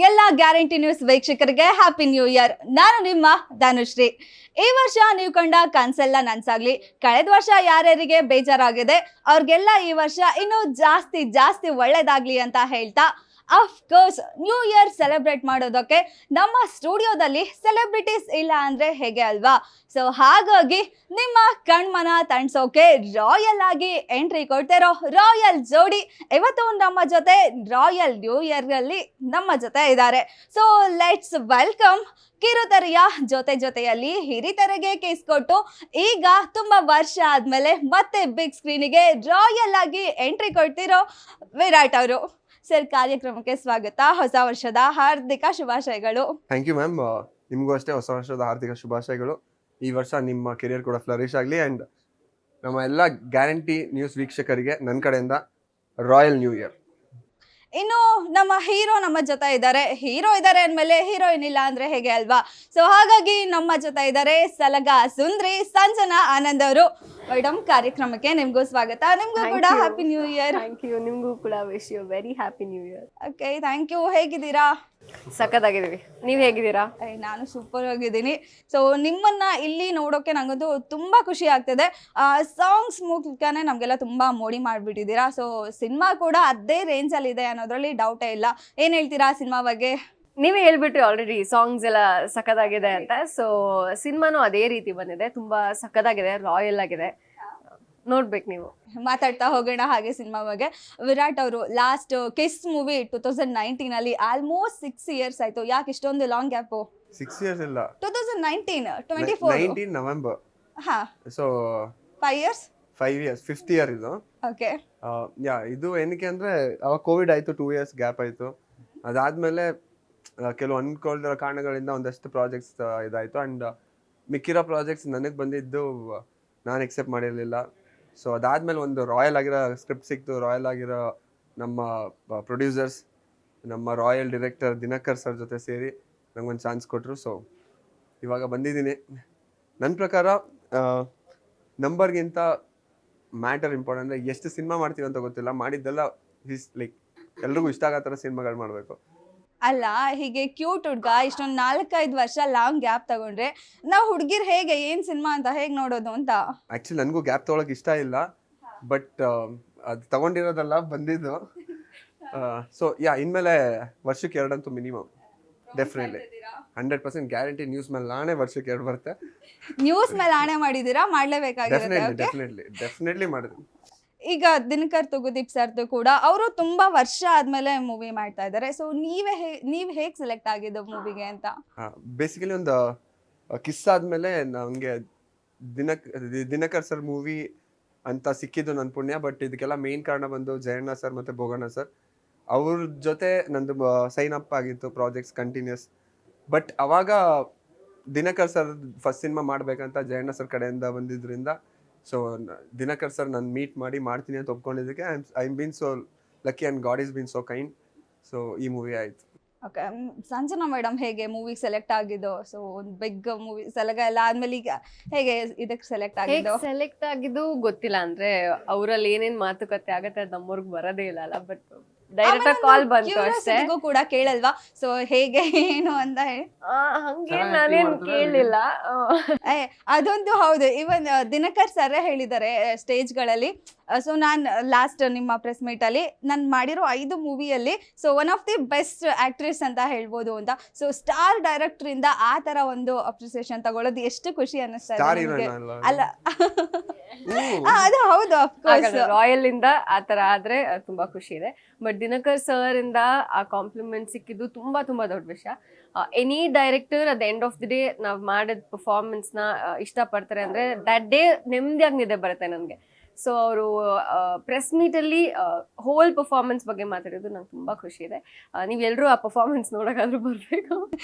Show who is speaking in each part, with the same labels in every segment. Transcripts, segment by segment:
Speaker 1: ಎಲ್ಲ guarantee news ವೀಕ್ಷಕರಿಗೆ happy new year. ನಾನು ನಿಮ್ಮ ಧನುಶ್ರೀ. ಈ ವರ್ಷ ನೀವು ಕಂಡ ಕನ್ಸೆಲ್ಲ ನನ್ಸಾಗ್ಲಿ. ಕಳೆದ ವರ್ಷ ಯಾರ್ಯಾರಿಗೆ ಬೇಜಾರಾಗಿದೆ ಅವ್ರಿಗೆಲ್ಲ ಈ ವರ್ಷ ಇನ್ನೂ ಜಾಸ್ತಿ ಒಳ್ಳೇದಾಗ್ಲಿ ಅಂತ ಹೇಳ್ತಾ, of course new year celebrate ಮಾಡೋದಕ್ಕೆ ನಮ್ಮ ಸ್ಟುಡಿಯೋದಲ್ಲಿ ಸೆಲೆಬ್ರಿಟೀಸ್ ಇಲ್ಲ ಅಂದ್ರೆ ಹೇಗೆ ಅಲ್ವಾ? ಸೊ ಹಾಗಾಗಿ ನಿಮ್ಮ ಕಣ್ಮನ ತಣಿಸೋಕೆ ರಾಯಲ್ ಆಗಿ ಎಂಟ್ರಿ ಕೊಡ್ತಿರೋ ರಾಯಲ್ ಜೋಡಿ ಇವತ್ತು ನಮ್ಮ ಜೊತೆ ರಾಯಲ್ ನ್ಯೂ ಇಯರ್ ಅಲ್ಲಿ ನಮ್ಮ ಜೊತೆ ಇದ್ದಾರೆ. ಸೊ ಲೆಟ್ಸ್ ವೆಲ್ಕಮ್ ಕಿರುತೆರೆಯ ಜೊತೆಯಲ್ಲಿ ಹಿರಿತೆರೆಗೆ ಕೇಸ್ ಕೊಟ್ಟು ಈಗ ತುಂಬಾ ವರ್ಷ ಆದ್ಮೇಲೆ ಮತ್ತೆ ಬಿಗ್ ಸ್ಕ್ರೀನಿಗೆ ರಾಯಲ್ ಆಗಿ ಎಂಟ್ರಿ ಕೊಡ್ತಿರೋ ವಿರಾಟ್ ಅವರು. ಸರ್, ಕಾರ್ಯಕ್ರಮಕ್ಕೆ ಸ್ವಾಗತ. ಹೊಸ ವರ್ಷದ ಹಾರ್ದಿಕ ಶುಭಾಶಯಗಳು.
Speaker 2: Thank you ma'am. ನಿಮಗೂ ಅಷ್ಟೇ ಹೊಸ ವರ್ಷದ ಹಾರ್ದಿಕ ಶುಭಾಶಯಗಳು. ಈ ವರ್ಷ ನಿಮ್ಮ ಕೆರಿಯರ್ ಕೂಡ ಫ್ಲರಿಶ್ ಆಗಲಿ. ಆ್ಯಂಡ್ ನಮ್ಮ ಎಲ್ಲ ಗ್ಯಾರಂಟಿ ನ್ಯೂಸ್ ವೀಕ್ಷಕರಿಗೆ ನನ್ನ ಕಡೆಯಿಂದ ರಾಯಲ್ ನ್ಯೂ ಇಯರ್.
Speaker 1: ಇನ್ನು ನಮ್ಮ ಹೀರೋ ನಮ್ಮ ಜೊತೆ ಇದ್ದಾರೆ. ಹೀರೋ ಇದ್ದಾರೆ ಅಂದಮೇಲೆ ಹೀರೋಯಿನ್ ಇಲ್ಲ ಅಂದ್ರೆ ಹೇಗೆ ಅಲ್ವಾ? ಸೊ ಹಾಗಾಗಿ ನಮ್ಮ ಜೊತೆ ಇದ್ದಾರೆ ಸಲಗ ಸುಂದ್ರಿ ಸಂಜನಾ ಆನಂದ್ ಅವರು. ಮೇಡಮ್, ಕಾರ್ಯಕ್ರಮಕ್ಕೆ ನಿಮ್ಗೂ ಸ್ವಾಗತ. ನಿಮ್ಗೂ ಕೂಡ happy new year.
Speaker 3: Thank you. ನಿಮಗೂ ಕೂಡ wish you very happy new year.
Speaker 1: Okay, thank you. ಹೇಗಿದ್ದೀರಾ?
Speaker 3: ಸಖತ್ತಾಗಿದ್ದೀವಿ. ನೀವು ಹೇಗಿದ್ದೀರಾ?
Speaker 1: ನಾನು ಸೂಪರ್ ಆಗಿದ್ದೀನಿ. ಸೊ ನಿಮ್ಮನ್ನ ಇಲ್ಲಿ ನೋಡೋಕೆ ನಂಗಂತೂ ತುಂಬಾ ಖುಷಿ ಆಗ್ತಿದೆ. ಸಾಂಗ್ಸ್ ಮೂಲಕನೇ ನಮಗೆಲ್ಲ ತುಂಬಾ ಮೋಡಿ ಮಾಡಿಬಿಟ್ಟಿದ್ದೀರಾ. ಸೊ ಸಿನಿಮಾ ಕೂಡ ಅದೇ ರೇಂಜಲ್ಲಿ ಇದೆ ಅನ್ನೋದ್ರಲ್ಲಿ ಡೌಟೇ ಇಲ್ಲ. ಏನು ಹೇಳ್ತೀರಾ ಸಿನಿಮಾ ಬಗ್ಗೆ?
Speaker 3: ನೀವೇ ಹೇಳ್ಬಿಟ್ರಿ ಆಲ್ರೆಡಿ, ಸಾಂಗ್ಸ್ ಎಲ್ಲ ಸಖತ್ತಾಗಿದೆ ಅಂತ. ಸೊ ಸಿನಿಮಾನು ಅದೇ ರೀತಿ ಬಂದಿದೆ, ತುಂಬಾ ಸಖತ್ತಾಗಿದೆ, ರಾಯಲ್ ಆಗಿದೆ. ನೋಡ್ಬೇಕು ನೀವು.
Speaker 1: ಮಾತಾಡ್ತಾ ಹೋಗೋಣ ಹಾಗೆ ಸಿನಿಮಾ ಬಗ್ಗೆ. ವಿರಾಟ್ ಅವರು ಲಾಸ್ಟ್ ಕಿಸ್ ಮೂವಿ 2019 ಅಲ್ಲಿ ಆಲ್ಮೋಸ್ಟ್ 6 years ಆಯ್ತು. ಯಾಕೆ ಇಷ್ಟೊಂದು ಲಾಂಗ್ ಗ್ಯಾಪು?
Speaker 2: 6 years ಇಲ್ಲ,
Speaker 1: 2019
Speaker 2: ನವೆಂಬರ್.
Speaker 1: ಹಾ,
Speaker 2: so
Speaker 1: 5 years.
Speaker 2: 5 years, 5th year ಇದು.
Speaker 1: ಓಕೆ.
Speaker 2: ಇದು ಏನಕ್ಕೆ ಅಂದರೆ ಅವಾಗ ಕೋವಿಡ್ ಆಯಿತು, 2 years ಗ್ಯಾಪ್ ಆಯಿತು. ಅದಾದಮೇಲೆ ಕೆಲವು ಅನ್ಕೊಳ್ದಿರೋ ಕಾರಣಗಳಿಂದ ಒಂದಷ್ಟು ಪ್ರಾಜೆಕ್ಟ್ಸ್ ಇದಾಯಿತು. ಆ್ಯಂಡ್ ಮಿಕ್ಕಿರೋ ಪ್ರಾಜೆಕ್ಟ್ಸ್ ನನಗೆ ಬಂದಿದ್ದು ನಾನು ಎಕ್ಸೆಪ್ಟ್ ಮಾಡಿರಲಿಲ್ಲ. ಸೊ ಅದಾದಮೇಲೆ ಒಂದು ರಾಯಲ್ ಆಗಿರೋ ಸ್ಕ್ರಿಪ್ಟ್ ಸಿಕ್ತು. ರಾಯಲ್ ಆಗಿರೋ ನಮ್ಮ ಪ್ರೊಡ್ಯೂಸರ್ಸ್, ನಮ್ಮ ರಾಯಲ್ ಡೈರೆಕ್ಟರ್ ದಿನಕರ್ ಸರ್ ಜೊತೆ ಸೇರಿ ನಂಗೊಂದು ಚಾನ್ಸ್ ಕೊಟ್ಟರು. ಸೊ ಇವಾಗ ಬಂದಿದ್ದೀನಿ. ನನ್ನ ಪ್ರಕಾರ ನಂಬರ್ಗಿಂತ ಮ್ಯಾಟರ್ ಇಂಪಾರ್ಟೆಂಟ್. ಅಂದರೆ ಎಷ್ಟು ಸಿನಿಮಾ ಮಾಡ್ತೀವಿ ಅಂತ ಗೊತ್ತಿಲ್ಲ, ಮಾಡಿದ್ದೆಲ್ಲ ಲೈಕ್ ಎಲ್ರಿಗೂ ಇಷ್ಟ ಆಗೋ ಥರ ಸಿನಿಮಾಗಳು ಮಾಡಬೇಕು.
Speaker 1: ಅಲ್ಲ, ಹೀಗೆ ಕ್ಯೂಟ್ ಹುಡ್ಗ ಇಷ್ಟೊಂದು 4-5 ವರ್ಷ ಲಾಂಗ್ ಗ್ಯಾಪ್ ತಗೊಂಡ್ರೆ ನಾವು ಹುಡುಗಿರ್ ಹೇಗೆ ಏನ್ ಸಿನಿಮಾ ಅಂತ ಹೇಗೆ ನೋಡೋದು ಅಂತ?
Speaker 2: ಆ್ಯಕ್ಚುಲಿ ನನಗೂ ಗ್ಯಾಪ್ ತೊಗೊಳಕ್ಕೆ ಇಷ್ಟ ಇಲ್ಲ, ಬಟ್ ಅದು ತಗೊಂಡಿರೋದಲ್ಲ ಬಂದಿದ್ದು. ಸೊ ಇನ್ಮೇಲೆ ವರ್ಷಕ್ಕೆ 2 ಅಂತೂ ಮಿನಿಮಮ್, ಡೆಫಿನೆಟ್ಲಿ 100% ಗ್ಯಾರಂಟಿ. ನ್ಯೂಸ್ ಮೇಲೆ ನಾನೇ ವರ್ಷಕ್ಕೆ 2 ಬರುತ್ತೆ.
Speaker 1: ನ್ಯೂಸ್ ಮೇಲೆ ಆಣೆ ಮಾಡಿದ್ದೀರಾ? ಮಾಡ್ಲೇಬೇಕಾಗಿರುತ್ತೆ.
Speaker 2: ಡೆಫಿನೆಟ್ಲಿ ಮಾಡಿದ್ವಿ.
Speaker 1: ಈಗ ದಿನಕರ್ ತುಗುದೀಪ್ ಸರ್ದು ಕೂಡ ಅವರು ತುಂಬಾ ವರ್ಷ ಆದ್ಮೇಲೆ ಮೂವಿ ಮಾಡ್ತಾ ಇದ್ದಾರೆ. ಸೊ ನೀವ್ ಹೇಗ್ ಸೆಲೆಕ್ಟ್ ಆಗಿದ್ದು ಮೂವಿಗೆ ಅಂತ?
Speaker 2: ಬೇಸಿಕಲಿ ಒಂದು ಕಿಸ್ ಆದ್ಮೇಲೆ ನನಗೆ ದಿನಕರ್ ಸರ್ ಮೂವಿ ಅಂತ ಸಿಕ್ಕಿದ್ದು ನನ್ನ ಪುಣ್ಯ. ಬಟ್ ಇದಕ್ಕೆಲ್ಲ ಮೇನ್ ಕಾರಣ ಬಂದು ಜಯಣ್ಣ ಸರ್ ಮತ್ತು ಭೋಗಣ್ಣ ಸರ್. ಅವ್ರ ಜೊತೆ ನಂದು ಸೈನ್ ಅಪ್ ಆಗಿತ್ತು ಪ್ರಾಜೆಕ್ಟ್ಸ್ ಕಂಟಿನ್ಯೂಸ್. ಬಟ್ ಅವಾಗ ದಿನಕರ್ ಸರ್ ಫಸ್ಟ್ ಸಿನಿಮಾ ಮಾಡ್ಬೇಕಂತ ಜಯಣ್ಣ ಸರ್ ಕಡೆಯಿಂದ ಬಂದಿದ್ರಿಂದ, ಸೊ ದಿನಕರ್ ಸರ್ ನಾನು ಮೀಟ್ ಮಾಡಿ ಮಾಡ್ತೀನಿ ಅಂತ ಒಪ್ಕೊಂಡಿದ್ದಕ್ಕೆ I been so lucky and god is been so kind. So ಈ ಮೂವಿ ಆಯಿತು.
Speaker 1: ಓಕೆ, ಸಂಜನಾ ಮೇಡಮ್ ಹೇಗೆ ಮೂವಿ ಸೆಲೆಕ್ಟ್ ಆಗಿದ್ದು? ಸೊ ಒಂದು ಬಿಗ್ ಮೂವಿ ಸಲಗ ಎಲ್ಲ ಆದ್ಮೇಲೆ ಈಗ ಹೇಗೆ ಇದಕ್ಕೆ ಸೆಲೆಕ್ಟ್
Speaker 3: ಆಗಿದ್ದು ಗೊತ್ತಿಲ್ಲ. ಅಂದ್ರೆ ಅವರಲ್ಲಿ ಏನೇನ್ ಮಾತುಕತೆ ಆಗತ್ತೆ ಅದು ನಮ್ಮವ್ರಿಗೆ ಬರೋದೇ ಇಲ್ಲ ಅಲ್ಲ. ಬಟ್ ಡೈರೆಕ್ಟ್ ಕಾಲ್ ಬಂತು ಅಷ್ಟೇ.
Speaker 1: ಕೂಡ ಕೇಳಲ್ವಾ ಸೊ ಹೇಗೆ ಏನು ಅಂತ ಹೇಳಿ?
Speaker 3: ಹಂಗೆ ನಾನೇನ್ ಕೇಳಲಿಲ್ಲ.
Speaker 1: ಅದೊಂದು ಹೌದು. ಇವನ್ ದಿನಕರ್ ಸರ್ ಹೇಳಿದ್ದಾರೆ ಸ್ಟೇಜ್ಗಳಲ್ಲಿ. ಸೊ ನಾನು ಲಾಸ್ಟ್ ನಿಮ್ಮ ಪ್ರೆಸ್ ಮೀಟ್ ಅಲ್ಲಿ ನಾನು ಮಾಡಿರೋ 5 ಮೂವಿಯಲ್ಲಿ so one of the best actress ಅಂತ ಹೇಳ್ಬೋದು ಅಂತ. ಸೊ ಸ್ಟಾರ್ ಡೈರೆಕ್ಟರ್ ಇಂದ ಆ ತರ ಒಂದು ಅಪ್ರಿಸಿಯೇಷನ್ ತಗೊಳ್ಳೋದು ಎಷ್ಟು ಖುಷಿ ಅನ್ನಿಸ್ತಾ ಇದೆ ಅಲ್ಲ? ಅದು ಹೌದು,
Speaker 3: ರಾಯಲ್ ಇಂದ ಆತರ ಆದ್ರೆ ತುಂಬಾ ಖುಷಿ ಇದೆ. ಬಟ್ ದಿನಕರ್ ಸರ್ ಇಂದ ಆ ಕಾಂಪ್ಲಿಮೆಂಟ್ ಸಿಕ್ಕಿದ್ದು ತುಂಬಾ ತುಂಬಾ ದೊಡ್ಡ ವಿಷಯ. Any director at the end of the day ನಾವ್ ಮಾಡಿದ ಪರ್ಫಾರ್ಮೆನ್ಸ್ ನ ಇಷ್ಟಪಡ್ತಾರೆ ಅಂದ್ರೆ ದಟ್ ಡೇ ನೆಮ್ಮದಿಯಾಗಿ ನಿದ್ದೆ ಬರುತ್ತೆ ನನಗೆ. ಸೊ ಅವರು ಪ್ರೆಸ್ ಮೀಟಲ್ಲಿ ಹೋಲ್ ಪರ್ಫಾರ್ಮೆನ್ಸ್ ಬಗ್ಗೆ ಮಾತಾಡೋದು ನಂಗೆ ತುಂಬ ಖುಷಿ ಇದೆ. ನೀವೆಲ್ಲರೂ ಆ ಪರ್ಫಾರ್ಮೆನ್ಸ್ ನೋಡೋಕ್ಕಾದ್ರೂ ಬರಬೇಕು.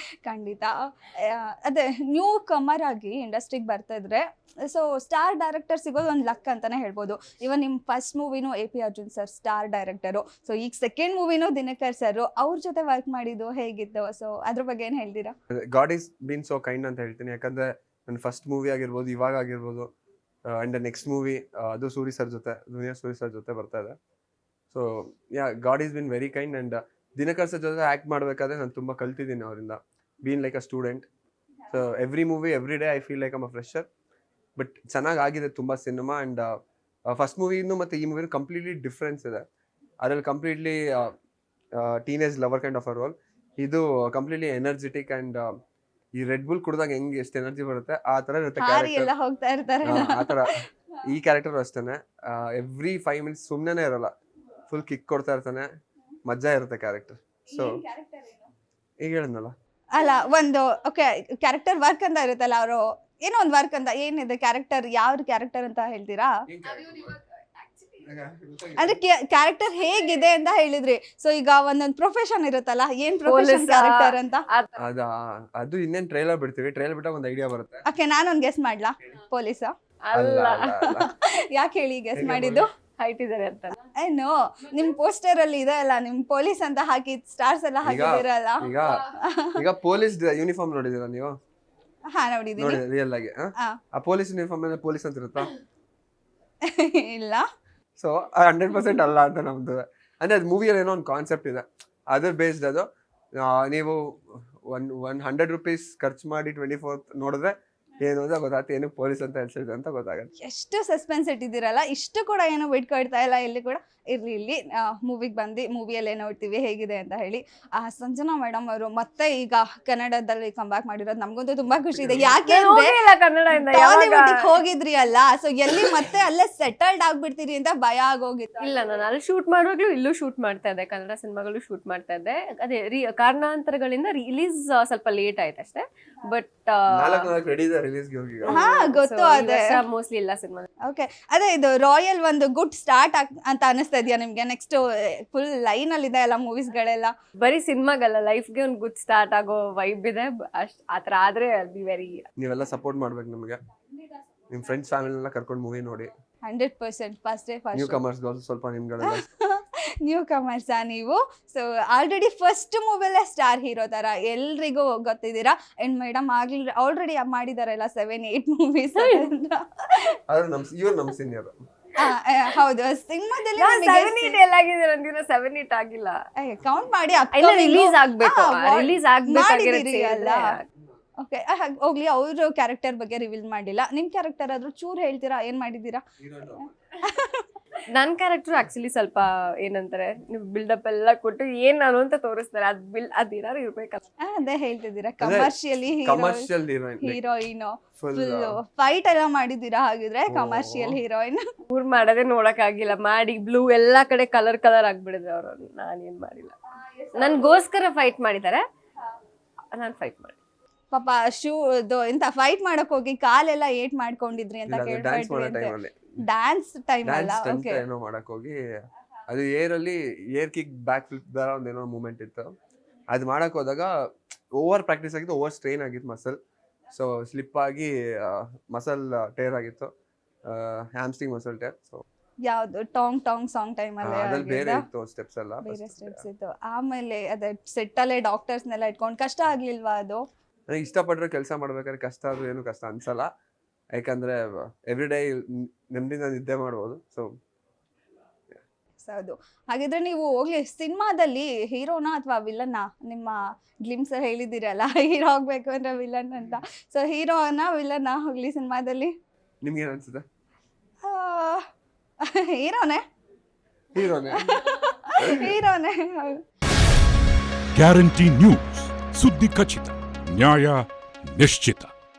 Speaker 1: ಖಂಡಿತ. ಅದೇ ನ್ಯೂ ಕಮರ್ ಆಗಿ ಇಂಡಸ್ಟ್ರಿಗೆ ಬರ್ತಾ ಇದ್ರೆ ಸೊ ಸ್ಟಾರ್ ಡೈರೆಕ್ಟರ್ ಸಿಗೋದು ಒಂದು ಲಕ್ ಅಂತಾನೆ ಹೇಳ್ಬೋದು. ಇವನ್ ನಿಮ್ಮ ಫಸ್ಟ್ ಮೂವಿನೂ AP Arjun sir star director. So ಈಗ ಸೆಕೆಂಡ್ ಮೂವಿನೂ ದಿನಕರ್ ಸರ್, ಅವ್ರ ಜೊತೆ ವರ್ಕ್ ಮಾಡಿದ್ದು ಹೇಗಿತ್ತು? ಸೊ ಅದ್ರ ಬಗ್ಗೆ ಏನು ಹೇಳ್ತೀರಾ?
Speaker 2: God is been so kind ಅಂತ ಹೇಳ್ತೀನಿ. ಯಾಕಂದರೆ ನನ್ನ ಫಸ್ಟ್ ಮೂವಿ ಆಗಿರ್ಬೋದು, ಇವಾಗ ಆಗಿರ್ಬೋದು, ಆ್ಯಂಡ್ ನೆಕ್ಸ್ಟ್ ಮೂವಿ ಅದು ಸೂರಿ ಸರ್ ಜೊತೆ, ದುನಿಯಾ ಸೂರಿ ಸರ್ ಜೊತೆ ಬರ್ತಾ ಇದೆ. So god is been very kind. And Dinakar sir ಜೊತೆ ಆ್ಯಕ್ಟ್ ಮಾಡಬೇಕಾದ್ರೆ ನಾನು ತುಂಬ ಕಲ್ತಿದ್ದೀನಿ ಅವರಿಂದ, been like a student. So every movie every day I feel like um a fresher. But ಚೆನ್ನಾಗಿ ಆಗಿದೆ ತುಂಬ ಸಿನಿಮಾ. ಆ್ಯಂಡ್ ಫಸ್ಟ್ ಮೂವಿನೂ ಮತ್ತು ಈ ಮೂವಿನೂ ಕಂಪ್ಲೀಟ್ಲಿ ಡಿಫ್ರೆನ್ಸ್ ಇದೆ. ಅದರಲ್ಲಿ completely teenage lover kind of a role. ಇದು ಕಂಪ್ಲೀಟ್ಲಿ ಎನರ್ಜೆಟಿಕ್ ಆ್ಯಂಡ್ ಈ red bull ಕುಡಿದಾಗ ಹೆಂಗೆ ಎಷ್ಟು ಎನರ್ಜಿ ಬರುತ್ತೆ ಆ ಥರ ಇರುತ್ತೆ
Speaker 1: ಹಾರಿ
Speaker 2: ಕ್ಯಾರೆಕ್ಟರ್.
Speaker 1: ಎಲ್ಲ ಹೋಗ್ತಾ ಇರ್ತಾರೆ.
Speaker 2: ಆ ಥರ ಈ ಕ್ಯಾರೆಕ್ಟರ್ ಅಷ್ಟೇ. ಎವ್ರಿ 5 minutes ಸುಮ್ಮನೆ ಇರಲ್ಲ, ಫುಲ್ ಕಿಕ್ ಕೊಡ್ತಾ ಇರ್ತಾನೆ, ಮಜಾ ಇರುತ್ತೆ ಕ್ಯಾರೆಕ್ಟರ್. ಸೊ ಈಗ ಹೇಳಿದ್ನಲ್ಲ,
Speaker 1: ಅಲ್ಲ ಒಂದು ಓಕೆ ಕ್ಯಾರೆಕ್ಟರ್ ವರ್ಕ್ ಅಂತ ಇರುತ್ತಲ್ಲ, ಅವರು ಏನೋ ಒಂದು ವರ್ಕ್ ಅಂತ ಏನಿದೆ ಕ್ಯಾರೆಕ್ಟರ್, ಯಾವ ಕ್ಯಾರೆಕ್ಟರ್ ಅಂತ ಹೇಳ್ತೀರಾ? ಅಂದ್ರೆ ಕ್ಯಾರೆಕ್ಟರ್ ಹೇಗಿದೆ ಅಂತ ಹೇಳಿದ್ರಿ. ಸೊ ಈಗ ಒಂದೊಂದು ಪ್ರೊಫೆಷನ್ ಇರುತ್ತಲ್ಲ, ಏನ್ ಪ್ರೊಫೆಷನ್ ಕ್ಯಾರೆಕ್ಟರ್ ಅಂತ?
Speaker 2: ಅದು ಇನ್ನೇನ್ ಟ್ರೈಲರ್ ಬಿಡ್ತೀವಿ, ಟ್ರೈಲರ್ ಬಿಟ್ಟಾಗ ಒಂದು ಐಡಿಯಾ ಬರುತ್ತೆ.
Speaker 1: ಓಕೆ, ನಾನೊಂದು ಗೆಸ್ ಮಾಡ್ಲಾ? ಪೊಲೀಸ?
Speaker 3: ಅಲ್ಲ,
Speaker 1: ಯಾಕೆ ಹೇಳಿ ಗೆಸ್ ಮಾಡಿದ್ದು?
Speaker 3: ಹೈಟ್ ಇದಾರೆ ಅಂತ.
Speaker 1: ಏನು ನಿಮ್ ಪೋಸ್ಟರ್ ಅಲ್ಲಿ ಇದೆ ಅಲ್ಲ, ನಿಮ್ ಪೊಲೀಸ್ ಅಂತ ಹಾಕಿ ಸ್ಟಾರ್ಸ್ ಎಲ್ಲ ಹಾಕಿದಿರಲ್ಲ.
Speaker 2: ಈಗ ಪೊಲೀಸ್ ಯೂನಿಫಾರ್ಮ್ ನೋಡಿದೀರಾ ನೀವು?
Speaker 1: ಹಾ, ನೋಡಿದೀನಿ.
Speaker 2: ನೋಡಿ ರಿಯಲ್ ಆಗಿ ಆ ಪೊಲೀಸ್ ಯೂನಿಫಾರ್ಮ್ ಮೇಲೆ ಪೊಲೀಸ್ ಅಂತ ಇರುತ್ತಾ?
Speaker 1: ಇಲ್ಲ.
Speaker 2: ಸೊ 100% ಅಲ್ಲ ಅಂತ ನಮ್ದು. ಅಂದ್ರೆ ಅದು ಮೂವಿಯಲ್ಲಿ ಏನೋ ಒಂದು ಕಾನ್ಸೆಪ್ಟ್ ಇದೆ, ಅದ್ರ ಬೇಸ್ಡ್ ಅದು. ನೀವು 100 rupees ಖರ್ಚು ಮಾಡಿ 24th ನೋಡಿದ್ರೆ ಏನು ಅಂತ ಗೊತ್ತಾಗ್ತದೆ, ಏನು ಪೊಲೀಸ್ ಅಂತ ಹೇಳ್ಸಿದ್ರೆ ಅಂತ ಗೊತ್ತಾಗುತ್ತೆ.
Speaker 1: ಎಷ್ಟು ಸಸ್ಪೆನ್ಸ್ ಇಟ್ಟಿದ್ದೀರಲ್ಲ, ಇಷ್ಟು ಕೂಡ ಏನು ಬಿಟ್ಕೊಡ್ತಾ ಇಲ್ಲ ಎಲ್ಲಿ ಕೂಡ. ಇಲ್ಲಿ ಮೂವಿಗೆ ಬಂದು ಮೂವಿಯಲ್ಲಿ ನೋಡ್ತೀವಿ ಹೇಗಿದೆ ಅಂತ ಹೇಳಿ. ಸಂಜನಾ ಮೇಡಮ್ ಅವರು ಮತ್ತೆ ಈಗ ಕನ್ನಡದಲ್ಲಿ ಕಂಬ್ಯಾಕ್ ಮಾಡಿರೋದು ನಮ್ಗಂತೂ ತುಂಬಾ ಖುಷಿ ಇದೆ. ಯಾಕೆ ಬಾಲಿವುಡ್ ಹೋಗಿದ್ರಿ ಅಲ್ಲ, ಸೊ ಎಲ್ಲಿ ಮತ್ತೆ ಅಲ್ಲೇ ಸೆಟಲ್ಡ್ ಆಗ್ಬಿಡ್ತೀರಿ ಅಂತ ಭಯ ಆಗೋಗಿತ್ತು.
Speaker 3: ಇಲ್ಲ, ನಾನು ಅಲ್ಲಿ ಶೂಟ್ ಮಾಡುವಾಗ್ಲೂ ಇಲ್ಲೂ ಶೂಟ್ ಮಾಡ್ತಾ ಇದ್ದೆ, ಕನ್ನಡ ಸಿನಿಮಾಗಳು ಶೂಟ್ ಮಾಡ್ತಾ ಇದ್ದೆ. ಅದೇ ಕಾರಣಾಂತರಗಳಿಂದ ರಿಲೀಸ್ ಸ್ವಲ್ಪ ಲೇಟ್ ಆಯ್ತು ಅಷ್ಟೇ. ಬಟ್
Speaker 1: ಹಾ, ಗೊತ್ತು ಅದೇ.
Speaker 3: ಮೋಸ್ಟ್ಲಿ ಇಲ್ಲ ಸಿನಿಮಾ.
Speaker 1: ಓಕೆ, ಅದೇ ಇದು ರಾಯಲ್ ಒಂದು ಗುಡ್ ಸ್ಟಾರ್ಟ್ ಅಂತ ಅನಿಸ್ತಾ ಇದೆಯಾ ನಿಮ್ಗೆ? ನೆಕ್ಸ್ಟ್ ಫುಲ್ ಲೈನ್ ಅಲ್ಲಿ ಇದೆ ಎಲ್ಲ ಮೂವೀಸ್ ಗಳೆಲ್ಲ.
Speaker 3: ಬರೀ ಸಿನಿಮಾಗಲ್ಲ, ಲೈಫ್ಗೆ ಒಂದು ಗುಡ್ ಸ್ಟಾರ್ಟ್ ಆಗೋ ವೈಬ್ ಇದೆ. ಆತರ ಆದ್ರೆ ಬಿ ವೆರಿ.
Speaker 2: ನೀವೆಲ್ಲ ಸಪೋರ್ಟ್ ಮಾಡ್ಬೇಕು ನಮಗೆ, ನಿಮ್ ಫ್ರೆಂಡ್ಸ್ ಫ್ಯಾಮಿಲಿನೆಲ್ಲ ಕರ್ಕೊಂಡು ಮೂವಿ ನೋಡಿ.
Speaker 1: 100% first day first.
Speaker 2: Newcomers ಸ್ವಲ್ಪ ನಿಮ್ಗಳೆಲ್ಲ
Speaker 1: ನ್ಯೂ ಕಮರ್ಸಾ ನೀವು? ಸೊ ಆಲ್ರೆಡಿ ಫಸ್ಟ್ ಮೂವಿಯಲ್ಲೇ ಸ್ಟಾರ್ ಹೀರೋ ತರ ಎಲ್ರಿಗೂ ಗೊತ್ತಿದ್ದೀರಾ. ಅಂಡ್ ಮೇಡಮ್ ಆಲ್ರೆಡಿ ಮಾಡಿದಾರಲ್ಲ 7-8 ಮೂವೀಸ್.
Speaker 2: ಇವ್ರು ನಮ್ ಸೀನಿಯರ್.
Speaker 1: ಹೌದು, ಸಿನಿಮಾದಲ್ಲಿ
Speaker 3: 7-8 ಎಲ್ಲಾಗಿದ್ದೀರ ಅಂದಿನ 7-8 ಆಗಿಲ್ಲ.
Speaker 1: ಕೌಂಟ್ ಮಾಡಿ
Speaker 3: ರಿಲೀಸ್ ಆಗ್ಬೇಕು, ರಿಲೀಸ್ ಆಗ್ಬೇಕಾಗಿರಲ್ಲ.
Speaker 1: ಓಕೆ, ಹೋಗ್ಲಿ, ಅವ್ರ ಕ್ಯಾರೆಕ್ಟರ್ ಬಗ್ಗೆ ರಿವೀಲ್ ಮಾಡಿಲ್ಲ. ನಿಮ್ ಕ್ಯಾರೆಕ್ಟರ್ ಆದ್ರೂ ಚೂರ್ ಹೇಳ್ತೀರಾ, ಏನ್ ಮಾಡಿದೀರಾ?
Speaker 3: ನನ್ ಕ್ಯಾರೆಕ್ಟರ್ ಆಕ್ಚುಲಿ ಸ್ವಲ್ಪ ಏನಂತಾರೆ, ನೀವು ಬಿಲ್ಡಪ್ ಎಲ್ಲ ಕೊಟ್ಟು ಏನ್ ನಾನು ಅಂತ ತೋರಿಸ್ತಾರೆ, ಅದ್ ಏನಾರು ಇರ್ಬೇಕಲ್ಲ.
Speaker 1: ಅದೇ ಹೇಳ್ತಿದ್ದೀರಾ, ಕಮರ್ಷಿಯಲಿ ಹೀರೋಯಿನ್ ಫುಲ್ ಫೈಟ್ ಎಲ್ಲ ಮಾಡಿದೀರಾ ಹಾಗಿದ್ರೆ? ಕಮರ್ಷಿಯಲ್ ಹೀರೋಯಿನ್
Speaker 3: ಊರ್ ಮಾಡೋದೇ ನೋಡಕ್ ಆಗಿಲ್ಲ, ಮಾಡಿ ಬ್ಲೂ ಎಲ್ಲಾ ಕಡೆ ಕಲರ್ ಆಗಿಬಿಡಿದ್ರೆ ಅವರು. ನಾನೇನ್ ಮಾಡಿಲ್ಲ, ನನ್ಗೋಸ್ಕರ ಫೈಟ್ ಮಾಡಿದ್ದಾರೆ, ನಾನ್ ಫೈಟ್ ಮಾಡಿ.
Speaker 1: ಪಾಪ ಶೂ ಇಂತ ಫೈಟ್ ಮಾಡಕ್ ಹೋಗಿ ಕಾಲೆಲ್ಲ ಏಟ್ ಮಾಡ್ಕೊಂಡಿದ್ರಿ ಅಂತ ಕೇಳ್ಪಟ್ರಿ. ಡ್ಯಾನ್ಸ್ ಟೈಮ್ ಅಲ್ಲ? ಓಕೆ,
Speaker 2: ಏನೋ ಮಾಡಕ್ ಹೋಗಿ ಅದು ಏರ್ ಕಿಕ್ ಬ್ಯಾಕ್ ಫ್ಲಿಪ್ ತರ ಒಂದೇನೋ ಮೂಮೆಂಟ್ ಇತ್ತು. ಅದು ಮಾಡಕ್ ಹೋದಾಗ ಓವರ್ ಪ್ರಾಕ್ಟೀಸ್ ಆಗಿತ್ತು, ಓವರ್ ಸ್ಟ್ರೈನ್ ಆಗಿತ್ತು ಮಸಲ್. ಸೊ ಸ್ಲಿಪ್ ಆಗಿ ಮಸಲ್ ಟೇರ್ ಆಗಿತ್ತು, ಹ್ಯಾಮ್ಸ್ಟ್ರಿಂಗ್ ಮಸಲ್ ಟೇರ್. ಸೊ
Speaker 1: ಯಾವ್ದು ಟಾಂಗ್ ಸಾಂಗ್ ಟೈಮ್
Speaker 2: ಅದ್ರಲ್ಲಿ ಬೇರೆ ಇತ್ತು ಸ್ಟೆಪ್ಸ್ ಎಲ್ಲ,
Speaker 1: ಬೇರೆ ಸ್ಟೆಪ್ಸ್ ಇತ್ತು. ಆಮೇಲೆ ಅದೇ ಸೆಟ್ ಅಲ್ಲೇ ಡಾಕ್ಟರ್ಸ್ನೆಲ್ಲ ಇಟ್ಕೊಂಡು ಕಷ್ಟ ಆಗ್ಲಿಲ್ವಾ ಅದು?
Speaker 2: ನನಗೆ ಇಷ್ಟಪಟ್ಟರೆ ಕೆಲಸ ಮಾಡ್ಬೇಕಾದ್ರೆ ಕಷ್ಟ ಆದ್ರೂ ಏನು ಕಷ್ಟ ಅನ್ಸಲ್ಲ, ಯಾಕಂದ್ರೆ ಎವ್ರಿ ಡೇ ನೆಮ್ಮದಿನ ನಿದ್ದೆ ಮಾಡ್ಬೋದು. ಸೊ
Speaker 1: ಹೌದು. ಹಾಗಿದ್ರೆ ನೀವು ಹೋಗ್ಲಿ ಸಿನಿಮಾದಲ್ಲಿ ಹೀರೋನಾ ಅಥವಾ ವಿಲನ್ನ? ನಿಮ್ಮ ಗ್ಲಿಮ್ಸ್ ಹೇಳಿದಿರಲ್ಲ ಹೀರೋ ಆಗ್ಬೇಕು ಅಂದ್ರೆ ವಿಲನ್ ಅಂತ. ಸೊ ಹೀರೋನಾ ವಿಲನ್ನ ಹೋಗ್ಲಿ ಸಿನಿಮಾದಲ್ಲಿ?
Speaker 2: ನಿಮ್ಗೆ ಏನ್ ಅನ್ಸುತ್ತೆ?
Speaker 1: ಹೀರೋನೇ.
Speaker 4: ಗ್ಯಾರಂಟಿ ನ್ಯೂಸ್, ಸುದ್ದಿ ಖಚಿತ, ನ್ಯಾಯ ನಿಶ್ಚಿತ.